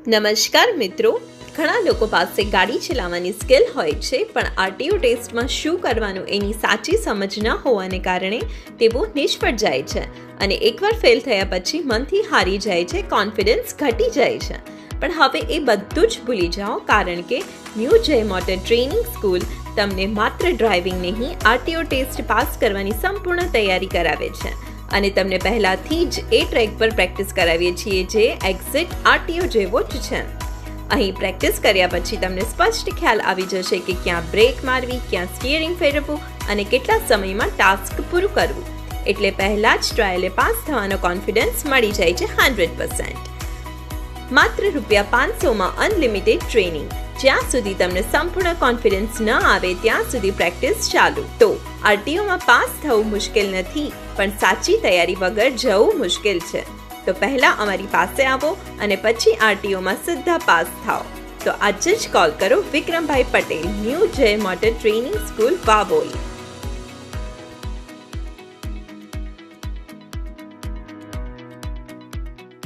નમસ્કાર મિત્રો, ઘણા લોકો પાસે ગાડી ચલાવવાની સ્કિલ હોય છે, પણ આરટીઓ ટેસ્ટમાં શું કરવાનું એની સાચી સમજ ન હોવાને કારણે તેઓ નિષ્ફળ જાય છે અને એકવાર ફેલ થયા પછી મનથી હારી જાય છે, કોન્ફિડન્સ ઘટી જાય છે. પણ હવે એ બધું જ ભૂલી જાઓ, કારણ કે ન્યૂ જય મોટર ટ્રેનિંગ સ્કૂલ તમને માત્ર ડ્રાઇવિંગ નહીં, આરટીઓ ટેસ્ટ પાસ કરવાની સંપૂર્ણ તૈયારી કરાવે છે અને તમને પહેલાથી જ એ ટ્રેક પર પ્રેક્ટિસ કરાવીએ છીએ જે એક્ઝેક્ટ આરટીઓ જેવો જ છે. અહીં પ્રેક્ટિસ કર્યા પછી તમને સ્પષ્ટ ખ્યાલ આવી જશે કે ક્યાં બ્રેક મારવી, ક્યાં સ્ટીયરિંગ ફેરવવું અને કેટલા સમયમાં ટાસ્ક પૂરું કરવું. એટલે પહેલાં જ ટ્રાયલે પાસ થવાનો કોન્ફિડન્સ મળી જાય છે 100%. માત્ર ₹500માં અનલિમિટેડ ટ્રેનિંગ. જ્યાં સુધી તમને સંપૂર્ણ કોન્ફિડન્સ ન આવે ત્યાં સુધી પ્રેક્ટિસ ચાલુ. તો આરટીઓમાં પાસ થવું મુશ્કેલ નથી, પણ સાચી તૈયારી વગર જવું મુશ્કેલ છે. તો પહેલાં અમારી પાસે આવો અને પછી આરટીઓમાં સીધા પાસ થાઓ. તો આજે જ કોલ કરો વિક્રમભાઈ પટેલ, ન્યૂ જય મોટર ટ્રેનિંગ સ્કૂલ, વાવોલી.